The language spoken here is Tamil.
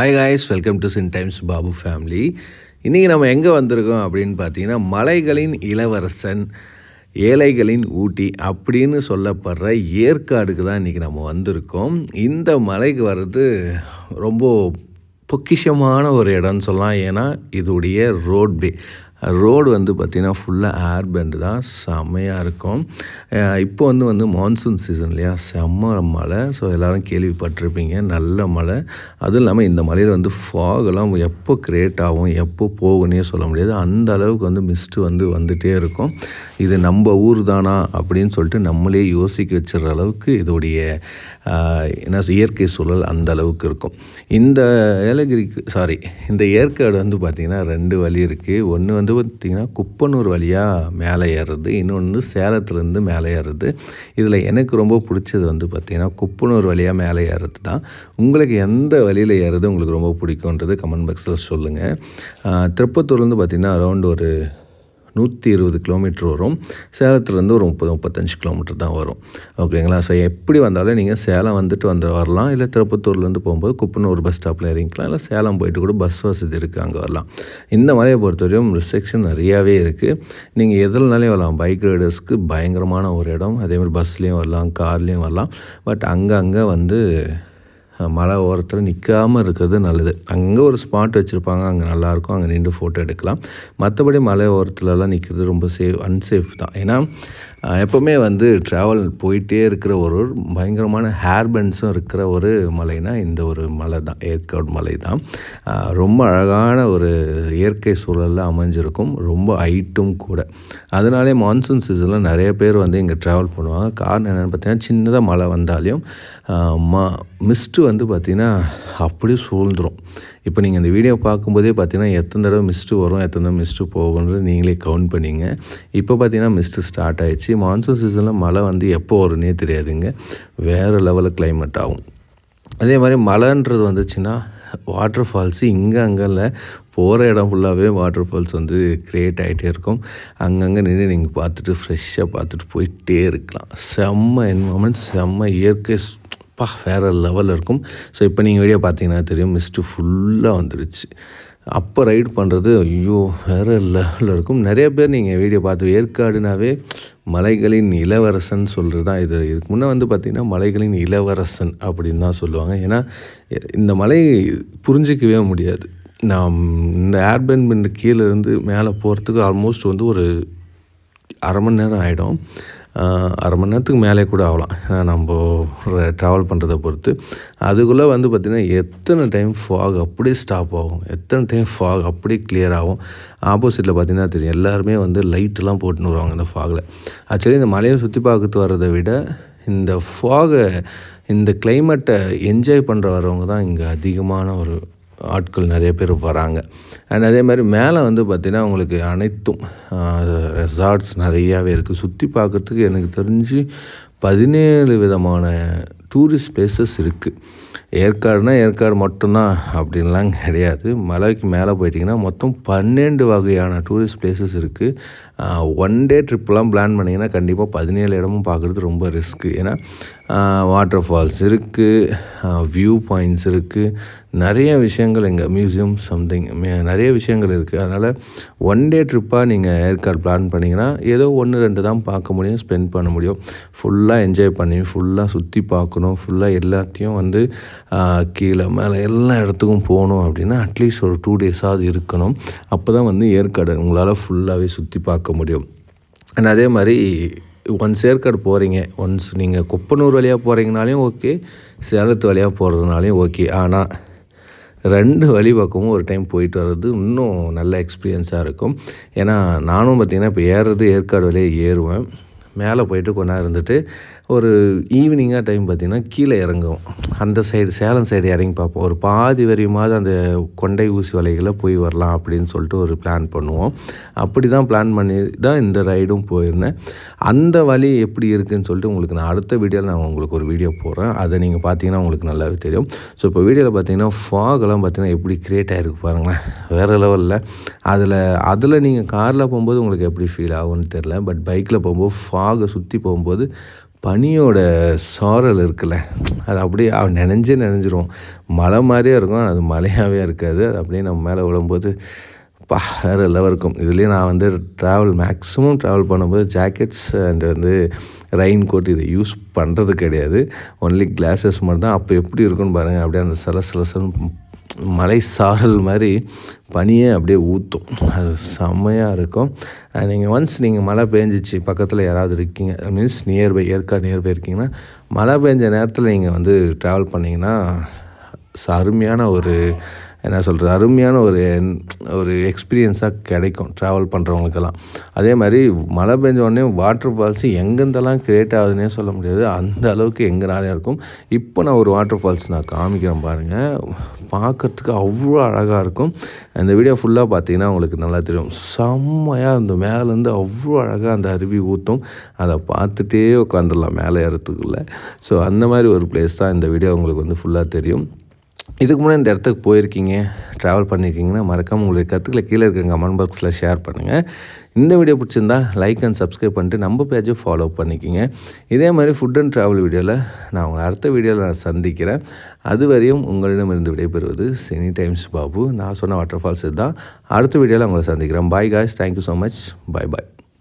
ஹாய் காய்ஸ், வெல்கம் டு சின் டைம்ஸ் பாபு ஃபேமிலி. இன்றைக்கி நம்ம எங்கே வந்திருக்கோம் அப்படின்னு பார்த்தீங்கன்னா, மலைகளின் இளவரசன், ஏழைகளின் ஊட்டி அப்படின்னு சொல்லப்படுற ஏற்காடுக்கு தான் இன்றைக்கி நம்ம வந்திருக்கோம். இந்த மலைக்கு வர்றது ரொம்ப பொக்கிஷமான ஒரு இடம்னு சொல்லலாம். ஏன்னா இதோடைய ரோடு வந்து பார்த்திங்கன்னா ஃபுல்லாக ஏர் பெண்டு தான், செம்மையாக இருக்கும். இப்போ வந்து மான்சூன் சீசன் இல்லையா, செம்ம மழை. ஸோ எல்லோரும் கேள்விப்பட்டிருப்பீங்க, நல்ல மழை. அதுவும் இல்லாமல் இந்த மலையில் வந்து ஃபாகெல்லாம் எப்போ க்ரியேட் ஆகும், எப்போ போகுன்னே சொல்ல முடியாது. அந்த அளவுக்கு வந்து மிஸ்ட்டு வந்துகிட்டே இருக்கும். இது நம்ம ஊர் தானா அப்படின்னு சொல்லிட்டு நம்மளே யோசிக்க வச்சுற அளவுக்கு இதோடைய இயற்கை சூழல் அந்த அளவுக்கு இருக்கும். இந்த இந்த ஏற்காடு வந்து பார்த்திங்கன்னா 2 வழி இருக்குது. ஒன்று வந்து பார்த்திங்கன்னா குப்பனூர் வழியாக மேலே ஏறுறது, இன்னொன்று சேலத்துலேருந்து மேலே ஏறுறது. இதில் எனக்கு ரொம்ப பிடிச்சது வந்து பார்த்திங்கன்னா குப்பனூர் வழியாக மேலே ஏறுறது தான். உங்களுக்கு எந்த வழியில் ஏறுறது உங்களுக்கு ரொம்ப பிடிக்குன்றது கமெண்ட் பாக்ஸில் சொல்லுங்கள். திருப்பத்தூர்லேருந்து பார்த்திங்கன்னா அரௌண்ட் ஒரு 120 கிலோமீட்டர் வரும். சேலத்துலேருந்து ஒரு 30-35 கிலோமீட்டர் தான் வரும். ஓகேங்களா? ஸோ எப்படி வந்தாலும் நீங்கள் சேலம் வந்துட்டு வரலாம். இல்லை திருப்பத்தூர்லேருந்து போகும்போது குப்பனூர் பஸ் ஸ்டாப்பில் இறங்கிக்கலாம். இல்லை சேலம் போயிட்டு கூட பஸ் வசதி இருக்குது, அங்கே வரலாம். இந்த மலையை பொறுத்தவரையும் ரெஸ்ட்ரிக்ஷன் நிறையாவே இருக்குது. நீங்கள் எதுலனாலே வரலாம். பைக் ரைடர்ஸ்க்கு பயங்கரமான ஒரு இடம். அதேமாதிரி பஸ்லேயும் வரலாம், கார்லேயும் வரலாம். பட் அங்கே வந்து மலை ஓரத்தில் நிற்காமல் இருக்கிறது நல்லது. அங்கே ஒரு ஸ்பாட் வச்சுருப்பாங்க, அங்கே நல்லாயிருக்கும், அங்கே நின்று ஃபோட்டோ எடுக்கலாம். மற்றபடி மலை ஓரத்துலலாம் நிற்கிறது ரொம்ப அன்சேஃப் தான். ஏன்னா எப்போவுமே வந்து ட்ராவல் போயிட்டே இருக்கிற ஒரு பயங்கரமான ஹேர்பெண்ட்ஸும் இருக்கிற ஒரு மலைனா இந்த ஒரு மலை தான், ஏற்காடு மலை தான். ரொம்ப அழகான ஒரு இயற்கை சூழலில் அமைஞ்சிருக்கும், ரொம்ப ஹைட்டும் கூட. அதனாலே மான்சூன் சீசனில் நிறைய பேர் வந்து இங்கே ட்ராவல் பண்ணுவாங்க. காரணம் என்னென்னு பார்த்தீங்கன்னா, சின்னதாக மழை வந்தாலையும் மிஸ்ட்டு வந்து பார்த்திங்கன்னா அப்படியே சூழ்ந்துடும். இப்போ நீங்கள் இந்த வீடியோ பார்க்கும்போதே பார்த்தீங்கன்னா எத்தனை தடவை மிஸ்ட்டு வரும், எத்தனை தடவை மிஸ்ட்டு போகுன்றது நீங்களே கவுண்ட் பண்ணிங்க. இப்போ பார்த்தீங்கன்னா மிஸ்ட்டு ஸ்டார்ட் ஆகிடுச்சு. மான்சூன் சீசனில் மழை வந்து எப்போ வரும்னே தெரியாதுங்க. வேறு லெவலில் கிளைமேட் ஆகும். அதே மாதிரி மழைன்றது வந்துச்சுன்னா வாட்டர் ஃபால்ஸு அங்கே இல்லை, போகிற இடம் ஃபுல்லாகவே வாட்டர் ஃபால்ஸ் வந்து க்ரியேட் ஆகிட்டே இருக்கும். அங்கங்கே நின்று நீங்கள் பார்த்துட்டு ஃப்ரெஷ்ஷாக பார்த்துட்டு போயிட்டே இருக்கலாம். செம்ம என்வரன்மெண்ட், செம்ம இயற்கை, வேறு லெவலில் இருக்கும். ஸோ இப்போ நீங்கள் வீடியோ பார்த்தீங்கன்னா தெரியும், மிஸ்ட்டு ஃபுல்லாக வந்துடுச்சு. அப்போ ரைட் பண்ணுறது வேறு லெவலில் இருக்கும். நிறைய பேர் நீங்கள் வீடியோ பார்த்து ஏற்காடுனாவே மலைகளின் இளவரசன் சொல்கிறது தான். இதுக்கு முன்னே வந்து பார்த்திங்கன்னா மலைகளின் இளவரசன் அப்படின்னு தான் சொல்லுவாங்க. ஏன்னா இந்த மலை புரிஞ்சிக்கவே முடியாது. நாம் இந்த ஏர்பெண்ட் கீழே இருந்து மேலே போகிறதுக்கு ஆல்மோஸ்ட் வந்து ஒரு அரை மணி நேரம் ஆகிடும். அரை மணி நேரத்துக்கு மேலே கூட ஆகலாம், நம்ம ட்ராவல் பண்ணுறதை பொறுத்து. அதுக்குள்ளே வந்து பார்த்திங்கன்னா எத்தனை டைம் ஃபாக் அப்படியே ஸ்டாப் ஆகும், எத்தனை டைம் ஃபாக் அப்படியே கிளியர் ஆகும். ஆப்போசிட்டில் பார்த்திங்கன்னா தெரியும், எல்லாருமே வந்து லைட்டெல்லாம் போட்டுன்னு வருவாங்க இந்த ஃபாகில். ஆக்சுவலி இந்த மலையை சுற்றி பார்க்கறது வர்றதை விட இந்த ஃபாகை, இந்த கிளைமேட்டை என்ஜாய் பண்ணுற வரவங்க தான் இங்கே அதிகமான ஒரு ஆட்கள் நிறைய பேர் வராங்க. அண்ட் அதே மாதிரி மேலே வந்து பார்த்திங்கன்னா உங்களுக்கு அனைத்தும் ரெசார்ட்ஸ் நிறையாவே இருக்குது. சுற்றி பார்க்குறதுக்கு எனக்கு தெரிஞ்சு 17 விதமான டூரிஸ்ட் பிளேசஸ் இருக்குது. ஏற்காடு மட்டும்தான் அப்படின்லாம் கிடையாது. மலைக்கு மேலே போயிட்டிங்கன்னா மொத்தம் 12 வகையான டூரிஸ்ட் பிளேசஸ் இருக்குது. ஒன் டே ட்ரிப்லாம் பிளான் பண்ணிங்கன்னா கண்டிப்பாக 17 இடமும் பார்க்குறது ரொம்ப ரிஸ்க்கு. ஏன்னா வாட்டர் ஃபால்ஸ் இருக்குது, வியூ பாயிண்ட்ஸ் இருக்குது, நிறைய விஷயங்கள் இங்கே மியூசியம் நிறைய விஷயங்கள் இருக்குது. அதனால் ஒன் டே ட்ரிப்பாக நீங்கள் ஏற்காடு பிளான் பண்ணிங்கன்னா ஏதோ 1-2 தான் பார்க்க முடியும், ஸ்பெண்ட் பண்ண முடியும். ஃபுல்லாக என்ஜாய் பண்ணி ஃபுல்லாக சுற்றி பார்க்கணும், ஃபுல்லாக எல்லாத்தையும் வந்து கீழே மேலே எல்லா இடத்துக்கும் போகணும் அப்படின்னா அட்லீஸ்ட் ஒரு 2 டேஸாவது இருக்கணும். அப்போ தான் வந்து ஏற்காடு உங்களால் ஃபுல்லாகவே சுற்றி பார்க்க முடியும். அண்ட் அதே மாதிரி ஒன்ஸ் ஏற்காடு போகிறீங்க, ஒன்ஸ் நீங்கள் குப்பனூர் வழியாக போகிறீங்கனாலையும் ஓகே, சேலத்து வழியாக போகிறதுனாலையும் ஓகே. ஆனால் 2 வழி பக்கமும் ஒரு டைம் போயிட்டு வர்றது இன்னும் நல்ல எக்ஸ்பீரியன்ஸாக இருக்கும். ஏன்னா நானும் பார்த்திங்கன்னா இப்போ ஏற்காடு வழியாக ஏறுவேன். மேலே போயிட்டு கொஞ்ச நேரம் இருந்துட்டு ஒரு ஈவினிங்காக டைம் பார்த்திங்கன்னா கீழே இறங்குவோம். அந்த சைடு சேலம் சைடு இறங்கி பார்ப்போம். ஒரு பாதி வரையுமாவது அந்த கொண்டை ஊசி வலைகளை போய் வரலாம் அப்படின்னு சொல்லிட்டு ஒரு பிளான் பண்ணுவோம். அப்படி தான் பிளான் பண்ணி தான் இந்த ரைடும் போயிருந்தேன். அந்த வழி எப்படி இருக்குதுன்னு சொல்லிட்டு உங்களுக்கு நான் அடுத்த வீடியோவில் நான் உங்களுக்கு ஒரு வீடியோ போடுறேன். அதை நீங்கள் பார்த்தீங்கன்னா உங்களுக்கு நல்லாவே தெரியும். ஸோ இப்போ வீடியோவில் பார்த்தீங்கன்னா ஃபாகெல்லாம் பார்த்திங்கன்னா எப்படி க்ரியேட் ஆகிருக்கு பாருங்களேன், வேறு லெவலில். அதில் நீங்கள் காரில் போகும்போது உங்களுக்கு எப்படி ஃபீல் ஆகும்னு தெரில. பட் பைக்கில் போகும்போது ஃபாகை சுற்றி போகும்போது பனியோட சாரல் இருக்குல்ல, அது அப்படியே நனைஞ்சிரும். மலை மாதிரியே இருக்கும், அது மலையாகவே இருக்காது. அது அப்படியே நம்ம மேலே விழும்போது வேறு லெவல் இருக்கும். இதுலேயே நான் வந்து மேக்ஸிமம் ட்ராவல் பண்ணும்போது ஜாக்கெட்ஸ் அண்ட் வந்து ரெயின் கோட் இதை யூஸ் பண்ணுறது கிடையாது. ஒன்லி கிளாஸஸ் மட்டும் தான். அப்போ எப்படி இருக்குன்னு பாருங்கள், அப்படியே அந்த சலசலசன்னு மலை சாரல் மாதிரி பனியே அப்படியே ஊற்றும். அது செம்மையாக இருக்கும். நீங்கள் மழை பெஞ்சிச்சு, பக்கத்தில் யாராவது இருக்கீங்க, மீன்ஸ் ஏற்காடு நியர்பை இருக்கீங்கன்னா, மழை பெஞ்ச நேரத்தில் நீங்கள் வந்து ட்ராவல் பண்ணிங்கன்னா அருமையான ஒரு எக்ஸ்பீரியன்ஸாக கிடைக்கும் ட்ராவல் பண்ணுறவங்களுக்கெல்லாம். அதே மாதிரி மழை பெஞ்ச உடனே வாட்டர் ஃபால்ஸு எங்கேருந்தெல்லாம் க்ரியேட் ஆகுதுன்னே சொல்ல முடியாது, அந்த அளவுக்கு எங்கனாலே இருக்கும். இப்போ நான் ஒரு வாட்டர் ஃபால்ஸ் காமிக்கிறேன் பாருங்கள், பார்க்குறதுக்கு அவ்வளோ அழகாக இருக்கும். அந்த வீடியோ ஃபுல்லாக பார்த்தீங்கன்னா உங்களுக்கு நல்லா தெரியும். செம்மையாக இருந்தோம், மேலேருந்து அவ்வளோ அழகாக அந்த அருவி ஊற்றும். அதை பார்த்துட்டே உட்காந்துடலாம் மேலே ஏறத்துக்குள்ளே. ஸோ அந்த மாதிரி ஒரு பிளேஸ் தான் இந்த வீடியோ உங்களுக்கு வந்து ஃபுல்லாக தெரியும். இதுக்கு முன்னாடி இந்த இடத்துக்கு போயிருக்கீங்க, ட்ராவல் பண்ணியிருக்கீங்கன்னா மறக்காமல் உங்களுடைய கருத்துக்களை கீழே இருக்க கமெண்ட் பாக்ஸில் ஷேர் பண்ணுங்கள். இந்த வீடியோ பிடிச்சிருந்தா லைக் அண்ட் சப்ஸ்கிரைப் பண்ணிட்டு நம்ம பேஜை ஃபாலோ பண்ணிக்கிங்க. இதே மாதிரி ஃபுட் அண்ட் ட்ராவல் வீடியோவில் நான் உங்களை அடுத்த வீடியோவில் சந்திக்கிறேன். அது வரையும் உங்களிடமிருந்து விடைபெறுவது சினி டைம்ஸ் பாபு. நான் சொன்ன வாட்டர் ஃபால்ஸ் இதுதான். அடுத்த வீடியோவில் உங்களை சந்திக்கிறேன். Bye guys, thank you so much. பாய்.